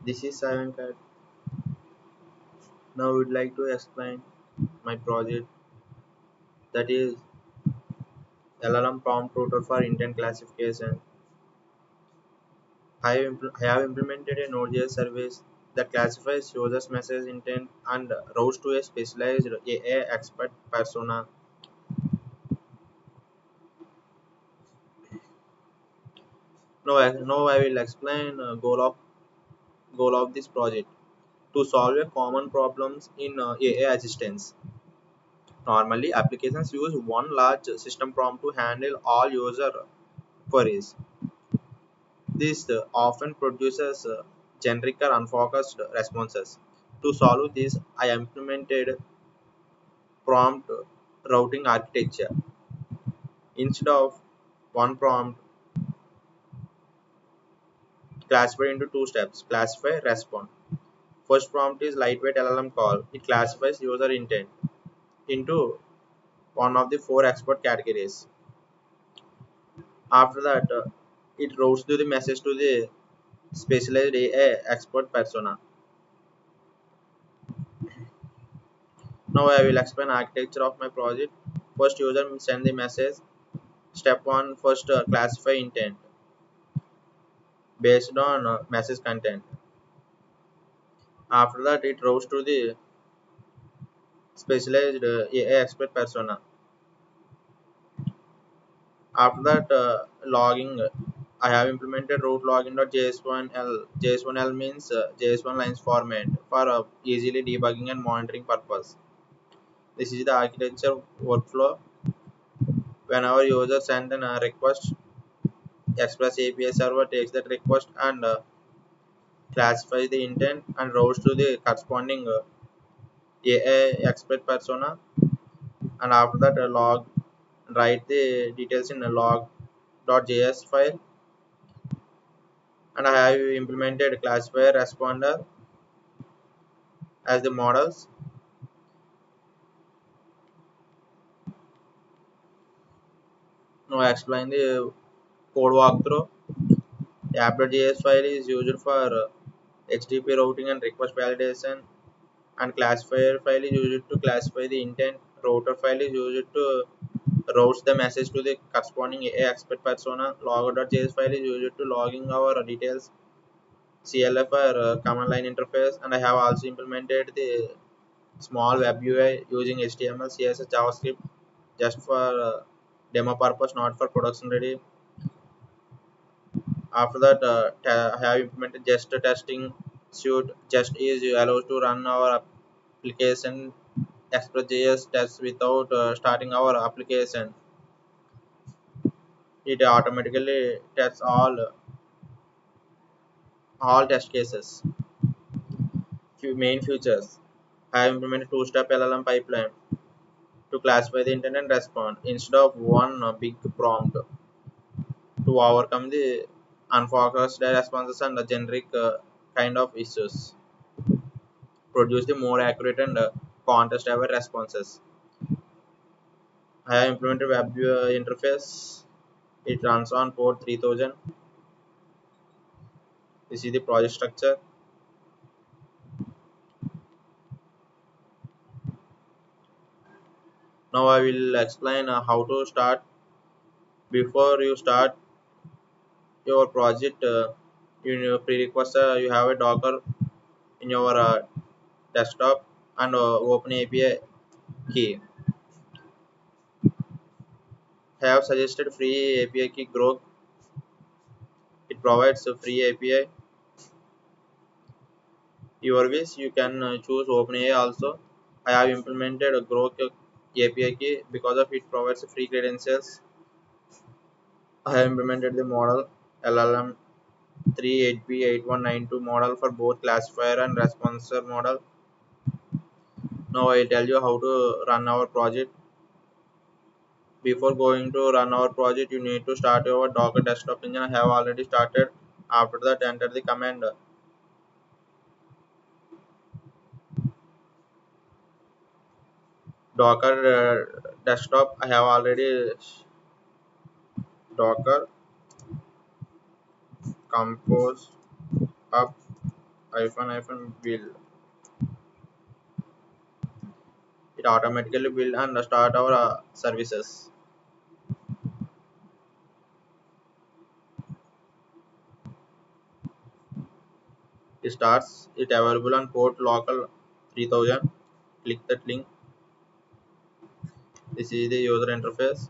This is Simon Cat. Now I would like to explain my project that is LLM prompt router for intent classification. I have implemented a Node.js service that classifies users' message intent and routes to a specialized AI expert persona. Now I will explain goal of this project to solve a common problems in AI assistance. Normally, applications use one large system prompt to handle all user queries. This often produces generic or unfocused responses. To solve this, I implemented prompt routing architecture. Instead of one prompt, classified into two steps: classify, respond. First prompt is lightweight LLM call. It classifies user intent into one of the four expert categories. After that, it routes to the message to the specialized AI expert persona. Now I will explain architecture of my project. First, user will send the message. Step 1, first classify intent based on message content. After that, it routes to the specialized AI expert persona. After that, logging. I have implemented route login.js1l. JS1l means JS1 lines format for easily debugging and monitoring purpose. This is the architecture workflow. Whenever user sends an request, Express API server takes that request and classifies the intent and routes to the corresponding AI expert persona. And after that, write the details in a log.js file. And I have implemented classifier responder as the models. Now I explain the code walkthrough. The app.js file is used for HTTP routing and request validation, and classifier file is used to classify the intent. Router file is used to routes the message to the corresponding AI expert persona. Log.js file is used to logging our details. CLF or command line interface, and I have also implemented the small web UI using HTML, CSS, JavaScript just for demo purpose, not for production ready. After that, I have implemented just a testing suite. Just is allows to run our application Express.js tests without starting our application. It automatically tests all test cases. Few main features. I have implemented two-step LLM pipeline to classify the intent and respond instead of one big prompt to overcome the unfocused responses and the generic kind of issues. Produce the more accurate and context-aware responses. I have implemented web interface. It runs on port 3000. This is the project structure. Now I will explain how to start. Before you start your project, you know, prerequisite you have a Docker in your desktop and open API key. I have suggested free API key Grok. It provides a free API. Your wish you can choose OpenAI also. I have implemented a Grok API key because of it provides free credentials. I have implemented the model LLM 38B8192 model for both classifier and responder model. Now I tell you how to run our project. Before going to run our project, you need to start your Docker desktop engine. I have already started. After that, enter the command Docker desktop. I have already Docker compose up build. It automatically build and start our services. It starts it available on port local 3000. Click that link. This is the user interface.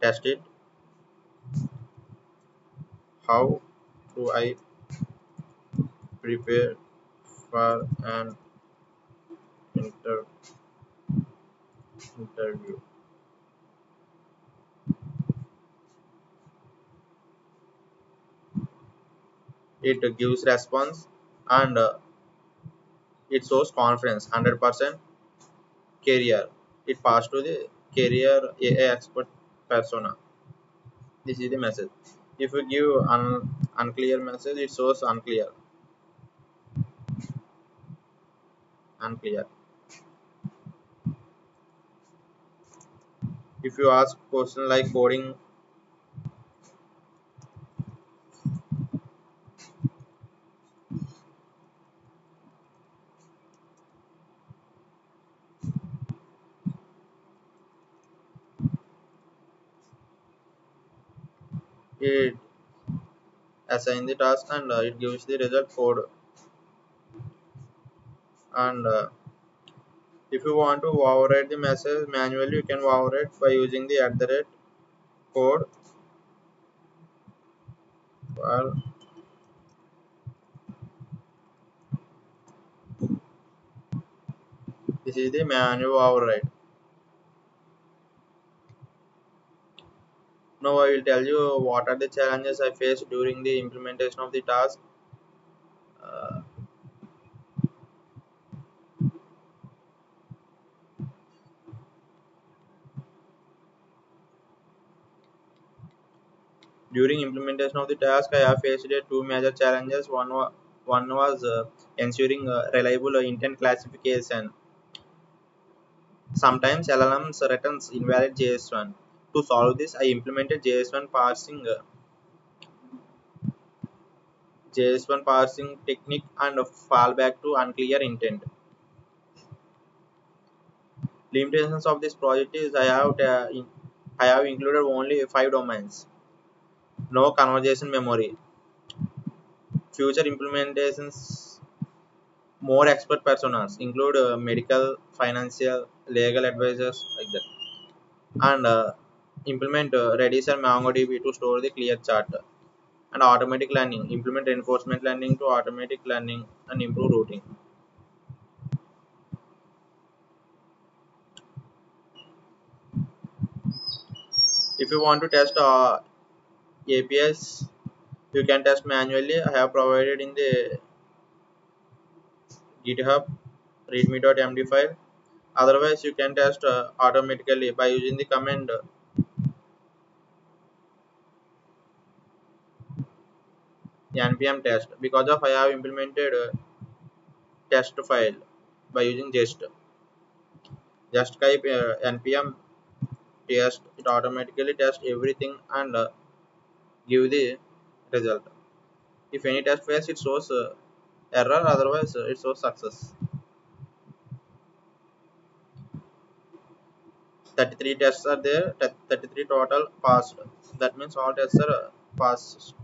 Test it. How do I prepare for an inter- interview? It gives response and it shows confidence 100% career. It passed to the career AI expert persona. This is the message. If you give unclear message, it shows unclear. If you ask question like coding, it assign the task and it gives the result code. And if you want to override the message manually, you can override by using the at the rate code. Well, this is the manual override. Now I will tell you what are the challenges I faced during the implementation of the task. Uh, During implementation of the task, I have faced two major challenges. One was ensuring reliable intent classification. Sometimes LLMs returns invalid JS1. To solve this, I implemented JS1 parsing technique and fallback to unclear intent. Limitations of this project is I have included only 5 domains, no conversation memory. Future implementations, more expert personas include medical, financial, legal advisors like that, and implement Redis and MongoDB to store the clear chart. And automatic learning, implement reinforcement learning to automatic learning and improve routing. If you want to test APIs, you can test manually. I have provided in the GitHub readme.md file. Otherwise, you can test automatically by using the command npm test. Because of I have implemented test file by using just type npm test. It automatically test everything and give the result. If any test fails, it shows error. Otherwise, it shows success. 33 tests are there. 33 total passed. That means all tests are passed.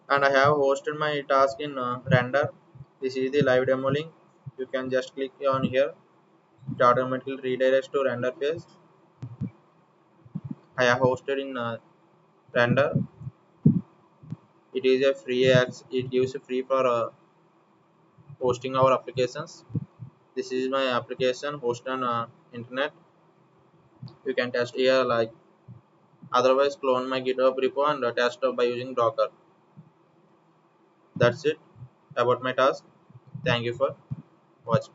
And I have hosted my task in render. This is the live demo link. You can just click on here. It automatically redirects to render page. I have hosted in render. It is a free apps. It gives you free for hosting our applications. This is my application hosted on internet. You can test here like otherwise clone my GitHub repo and test by using Docker. That's it about my task. Thank you for watching.